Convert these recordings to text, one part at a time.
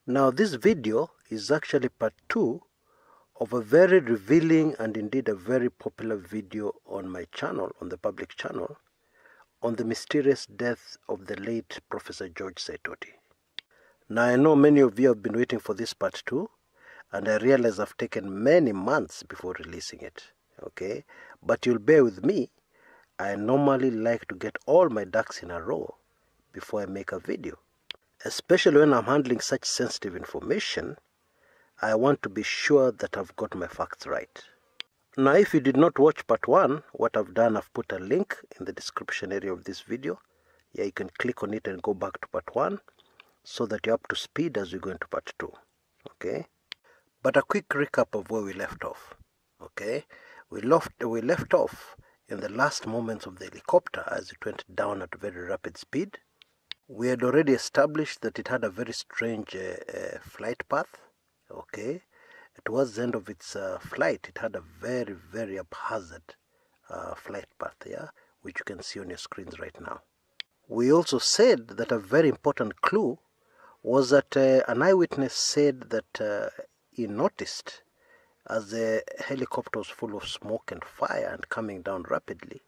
Now this video is actually part 2 of a very revealing and indeed a very popular video on my channel, on the public channel, on the mysterious death of the late Professor George Saitoti. Now I know many of you have been waiting for this part 2, and I realize I've taken many months before releasing it, okay? But you'll bear with me. I normally like to get all my ducks in a row before I make a video. Especially when I'm handling such sensitive information, I want to be sure that I've got my facts right. Now, if you did not watch part 1, what I've done, I've put a link in the description area of this video. Yeah, you can click on it and go back to part 1 so that you're up to speed as we go into part 2. Okay? But a quick recap of where we left off. Okay? We left off in the last moments of the helicopter as it went down at a very rapid speed. We had already established that it had a very strange flight path. Okay, towards the end of its flight, it had a very, very haphazard flight path, yeah, which you can see on your screens right now. We also said that a very important clue was that an eyewitness said that he noticed, as the helicopter was full of smoke and fire and coming down rapidly,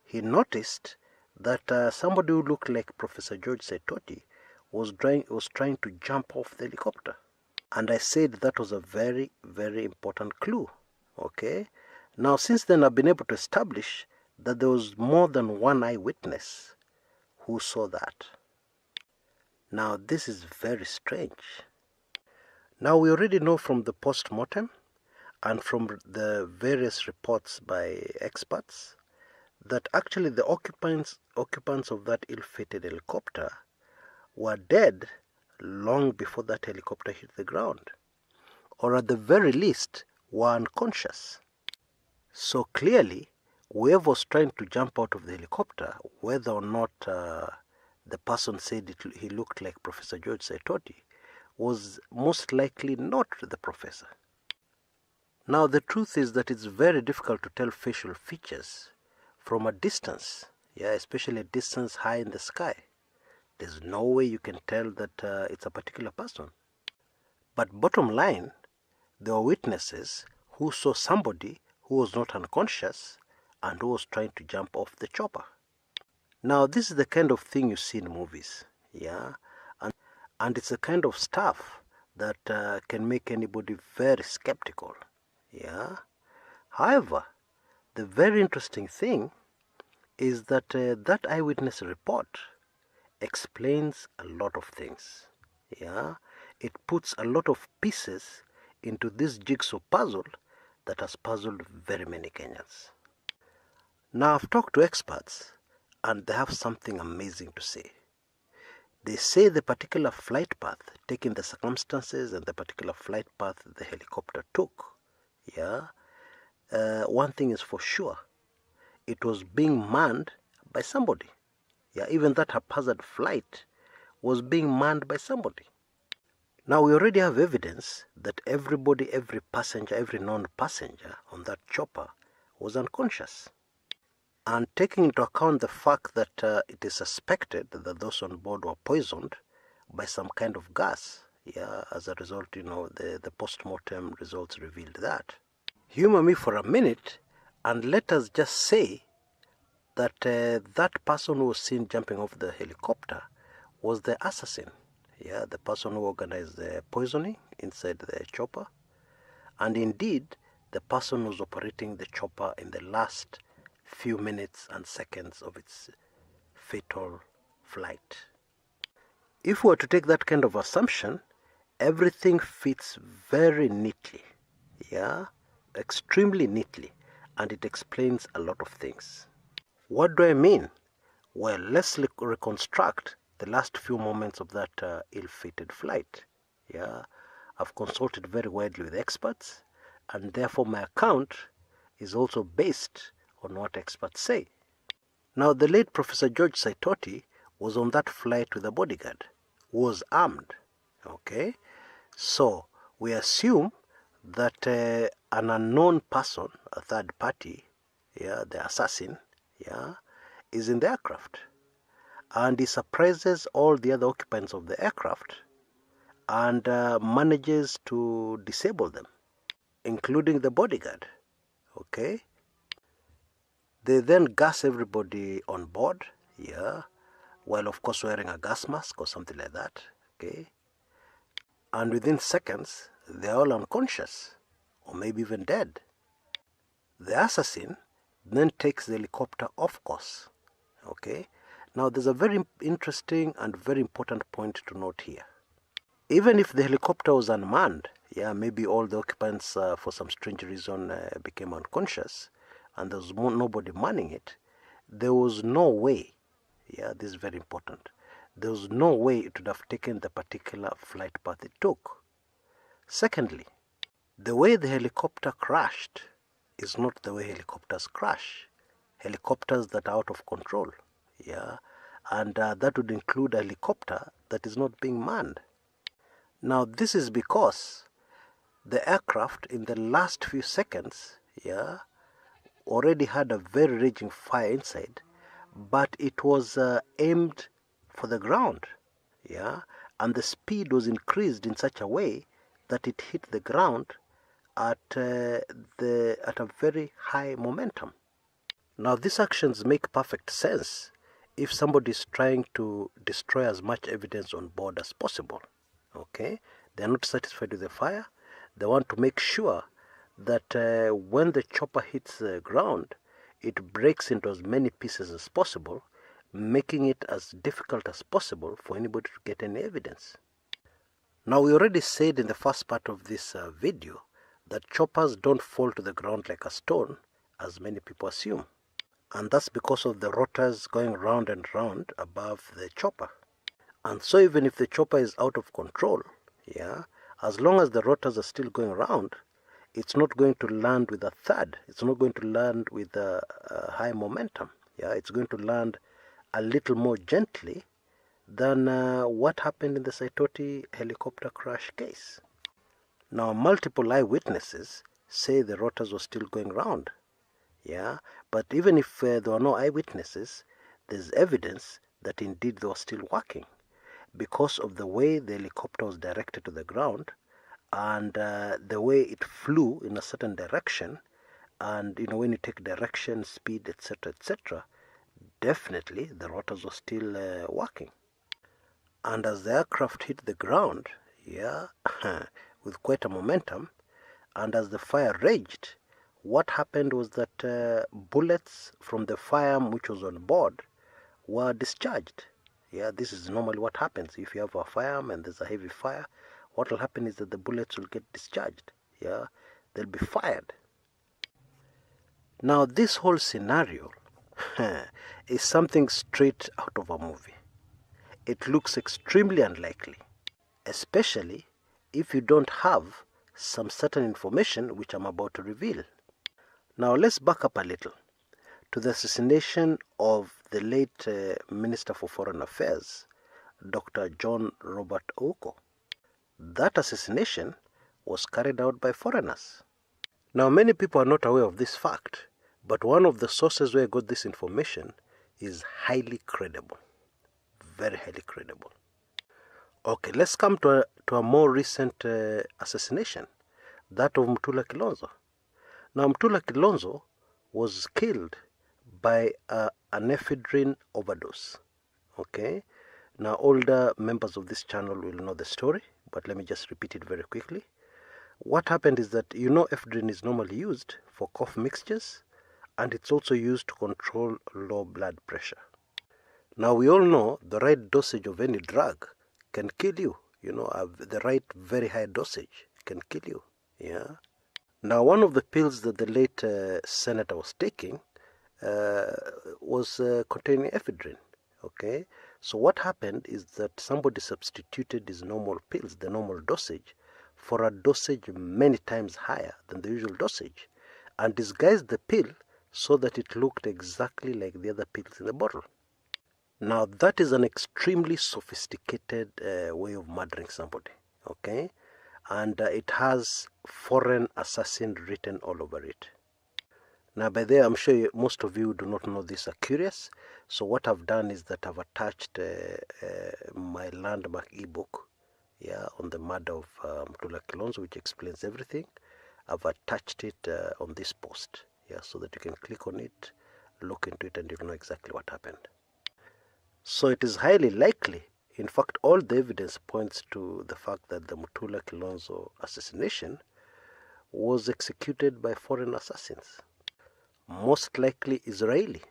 he noticed that somebody who looked like Professor George Saitoti was trying to jump off the helicopter. And I said that was a very, very important clue. Okay? Now, since then, I've been able to establish that there was more than one eyewitness who saw that. Now, this is very strange. Now, we already know from the post-mortem and from the various reports by experts that actually the occupants of that ill-fated helicopter were dead long before that helicopter hit the ground, or at the very least were unconscious. So clearly, whoever was trying to jump out of the helicopter, whether or not the person said he looked like Professor George Saitoti, was most likely not the professor. Now the truth is that it's very difficult to tell facial features from a distance, yeah, especially a distance high in the sky. There's no way you can tell that it's a particular person. But bottom line, there were witnesses who saw somebody who was not unconscious and who was trying to jump off the chopper. Now, this is the kind of thing you see in movies, yeah? And it's the kind of stuff that can make anybody very skeptical, yeah? However, the very interesting thing is that that eyewitness report explains a lot of things. Yeah, it puts a lot of pieces into this jigsaw puzzle that has puzzled very many Kenyans. Now, I've talked to experts and they have something amazing to say. They say the particular flight path, taking the circumstances and the particular flight path the helicopter took, yeah, one thing is for sure, it was being manned by somebody. Yeah, even that haphazard flight was being manned by somebody. Now we already have evidence that everybody, every passenger, every non-passenger on that chopper was unconscious. And taking into account the fact that it is suspected that those on board were poisoned by some kind of gas, yeah, as a result, you know, the post-mortem results revealed that. Humor me for a minute and let us just say that that person who was seen jumping off the helicopter was the assassin, yeah, the person who organized the poisoning inside the chopper, and indeed the person who was operating the chopper in the last few minutes and seconds of its fatal flight. If we were to take that kind of assumption, everything fits very neatly, yeah, extremely neatly, and it explains a lot of things. What do I mean? Well, let's reconstruct the last few moments of that ill-fated flight. Yeah, I've consulted very widely with experts, and therefore my account is also based on what experts say. Now, the late Professor George Saitoti was on that flight with a bodyguard who was armed. Okay, so we assume that an unknown person, a third party, yeah, the assassin, yeah, is in the aircraft, and he surprises all the other occupants of the aircraft and manages to disable them, including the bodyguard. Okay? They then gas everybody on board, yeah, while of course wearing a gas mask or something like that. Okay? And within seconds, they're all unconscious, or maybe even dead. The assassin then takes the helicopter off course. Okay? Now there's a very interesting and very important point to note here. Even if the helicopter was unmanned, yeah, maybe all the occupants for some strange reason became unconscious, and there was nobody manning it, there was no way, yeah, this is very important, there was no way it would have taken the particular flight path it took. Secondly, the way the helicopter crashed is not the way helicopters crash. Helicopters that are out of control, yeah, and that would include a helicopter that is not being manned. Now this is because the aircraft in the last few seconds, yeah, already had a very raging fire inside, but it was aimed for the ground, yeah, and the speed was increased in such a way that it hit the ground at a very high momentum. Now these actions make perfect sense if somebody is trying to destroy as much evidence on board as possible. Okay, they're not satisfied with the fire. They want to make sure that when the chopper hits the ground, it breaks into as many pieces as possible, making it as difficult as possible for anybody to get any evidence. Now we already said in the first part of this video that choppers don't fall to the ground like a stone, as many people assume. And that's because of the rotors going round and round above the chopper. And so even if the chopper is out of control, yeah, as long as the rotors are still going around, it's not going to land with a thud. It's not going to land with a high momentum. Yeah, it's going to land a little more gently than what happened in the Saitoti helicopter crash case. Now, multiple eyewitnesses say the rotors were still going round. Yeah, but even if there were no eyewitnesses, there's evidence that indeed they were still working, because of the way the helicopter was directed to the ground and the way it flew in a certain direction. And you know, when you take direction, speed, etc., definitely the rotors were still working. And as the aircraft hit the ground, yeah, with quite a momentum, and as the fire raged, what happened was that bullets from the firearm which was on board were discharged. Yeah, this is normally what happens. If you have a firearm and there's a heavy fire, what will happen is that the bullets will get discharged. Yeah, they'll be fired. Now, this whole scenario is something straight out of a movie. It looks extremely unlikely, especially if you don't have some certain information which I'm about to reveal. Now, let's back up a little to the assassination of the late Minister for Foreign Affairs, Dr. John Robert Ouko. That assassination was carried out by foreigners. Now, many people are not aware of this fact, but one of the sources where I got this information is highly credible, very highly credible. Okay, let's come to a more recent assassination, that of Mutula Kilonzo. Now, Mutula Kilonzo was killed by an ephedrine overdose. Okay, now older members of this channel will know the story, but let me just repeat it very quickly. What happened is that, you know, ephedrine is normally used for cough mixtures, and it's also used to control low blood pressure. Now, we all know the right dosage of any drug can kill you. You know, the right very high dosage can kill you. Yeah. Now, one of the pills that the late senator was taking was containing ephedrine. Okay, so what happened is that somebody substituted his normal pills, the normal dosage, for a dosage many times higher than the usual dosage, and disguised the pill so that it looked exactly like the other pills in the bottle. Now, that is an extremely sophisticated way of murdering somebody. Okay, and it has foreign assassin written all over it. Now, by there, I'm sure most of you do not know this, are curious. So what I've done is that I've attached my landmark ebook, yeah, on the murder of Mutula Kilonzo, which explains everything. I've attached it on this post, so that you can click on it, look into it, and you'll know exactly what happened. So it is highly likely, in fact all the evidence points to the fact that the Mutula Kilonzo assassination was executed by foreign assassins, most likely Israeli.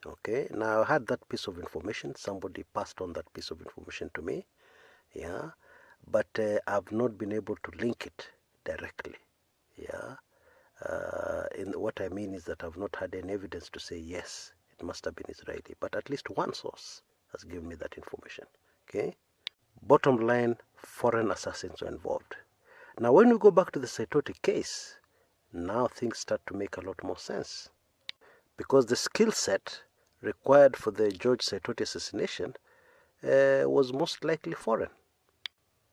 Okay, now I had that piece of information, somebody passed on that piece of information to me, but I've not been able to link it directly. What I mean is that I've not had any evidence to say yes, it must have been Israeli, but at least one source has given me that information. Okay, bottom line, foreign assassins were involved. Now when we go back to the Saitoti case, now things start to make a lot more sense, because the skill set required for the George Saitoti assassination was most likely foreign.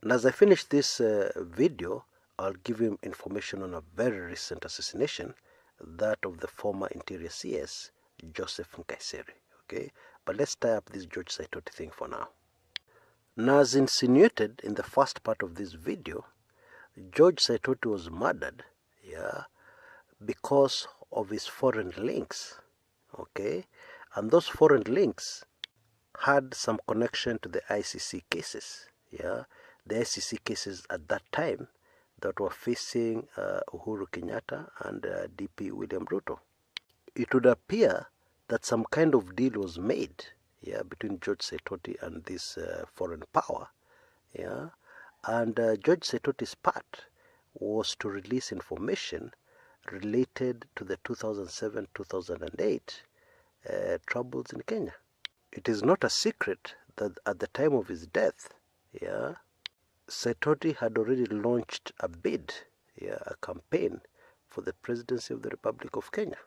And as I finish this video, I'll give you information on a very recent assassination, that of the former Interior CS, Joseph Nkaissery. Okay, but let's tie up this George Saitoti thing for now. Now, as insinuated in the first part of this video, George Saitoti was murdered, because of his foreign links. Okay, and those foreign links had some connection to the ICC cases. The ICC cases at that time that were facing Uhuru Kenyatta and DP William Ruto. It would appear that some kind of deal was made between George Saitoti and this foreign power. And George Saitoti's part was to release information related to the 2007-2008 troubles in Kenya. It is not a secret that at the time of his death, Saitoti had already launched a bid, a campaign for the presidency of the Republic of Kenya.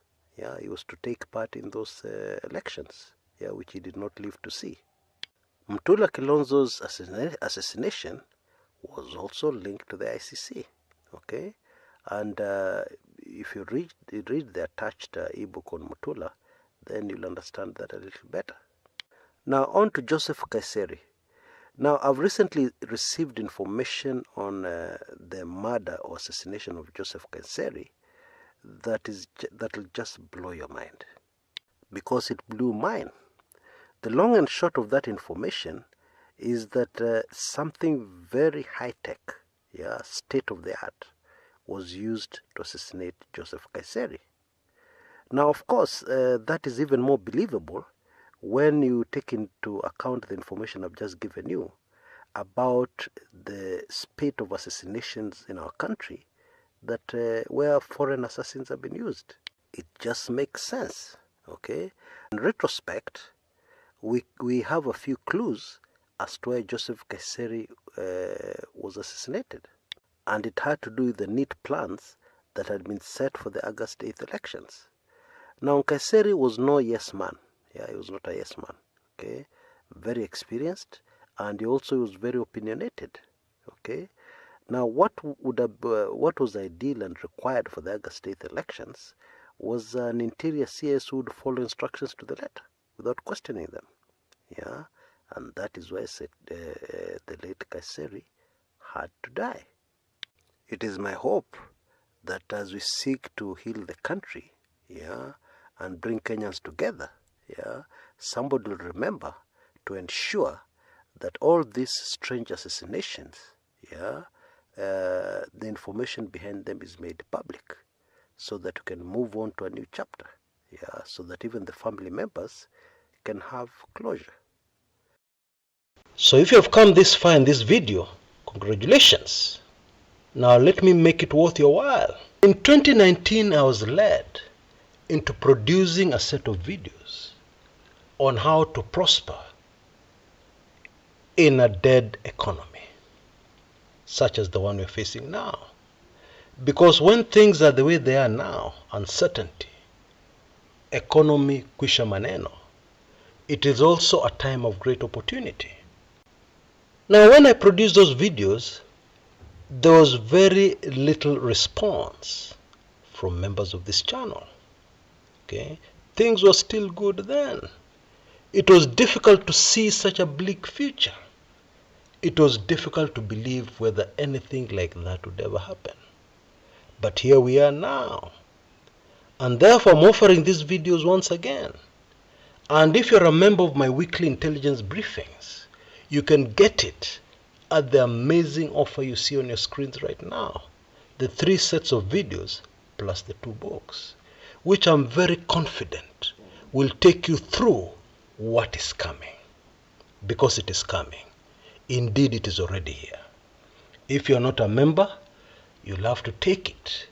He was to take part in those elections, which he did not live to see. Mutula Kilonzo's assassination was also linked to the ICC. Okay, and if you read the attached ebook on Mutula, then you'll understand that a little better. Now on to Joseph Nkaissery. Now I've recently received information on the murder or assassination of Joseph Nkaissery that will just blow your mind, because it blew mine. The long and short of that information is that something very high-tech, state-of-the-art, was used to assassinate Joseph Nkaissery. Now, of course, that is even more believable when you take into account the information I've just given you about the spate of assassinations in our country that where foreign assassins have been used. It just makes sense. Okay, in retrospect, we have a few clues as to why Joseph Nkaissery was assassinated, and it had to do with the neat plans that had been set for the August 8th elections. Now, Nkaissery was no yes man. He was not a yes man. Okay, very experienced, and he also was very opinionated. Okay, now what was ideal and required for the August 8th elections was an interior CS who would follow instructions to the letter without questioning them. And that is why the late Nkaissery had to die. It is my hope that as we seek to heal the country, and bring Kenyans together, somebody will remember to ensure that all these strange assassinations, the information behind them is made public, so that we can move on to a new chapter, so that even the family members can have closure. So if you have come this far in this video, congratulations. Now let me make it worth your while. In 2019, I was led into producing a set of videos on how to prosper in a dead economy, such as the one we're facing now. Because when things are the way they are now, uncertainty, economy kwisha maneno, it is also a time of great opportunity. Now, when I produced those videos, there was very little response from members of this channel. Okay, things were still good then. It was difficult to see such a bleak future. It was difficult to believe whether anything like that would ever happen. But here we are now. And therefore I'm offering these videos once again. And if you're a member of my weekly intelligence briefings, you can get it at the amazing offer you see on your screens right now. The 3 sets of videos plus the 2 books, which I'm very confident will take you through what is coming. Because it is coming. Indeed, it is already here. If you're not a member, you'll have to take it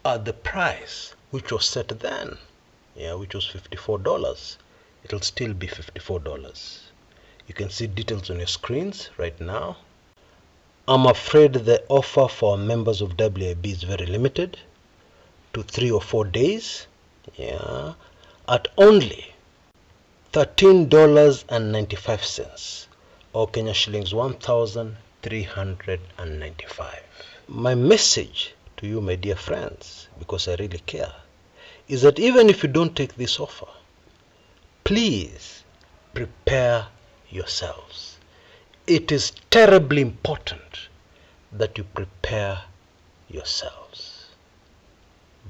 at the price which was set then, which was $54. It'll still be $54. You can see details on your screens right now. I'm afraid the offer for members of WIB is very limited to 3 or 4 days, at only $13.95, or Kenya shillings 1,395. My message to you, my dear friends, because I really care, is that even if you don't take this offer, please prepare yourselves. It is terribly important that you prepare yourselves.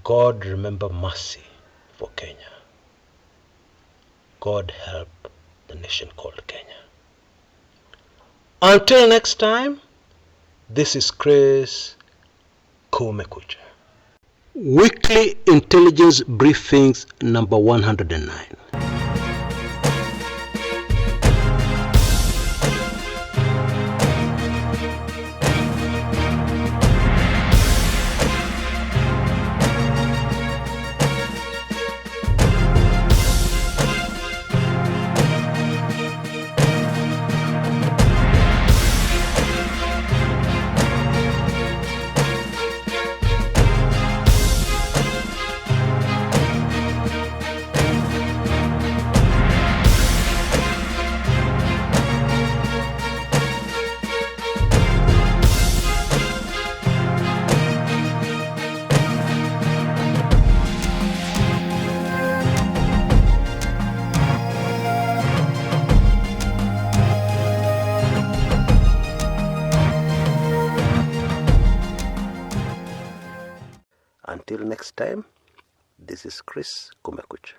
God remember mercy for Kenya. God help the nation called Kenya. Until next time, this is Kshs, Kumekucha. Weekly Intelligence Briefings number 109. Until next time, this is Kshs, Kumekucha.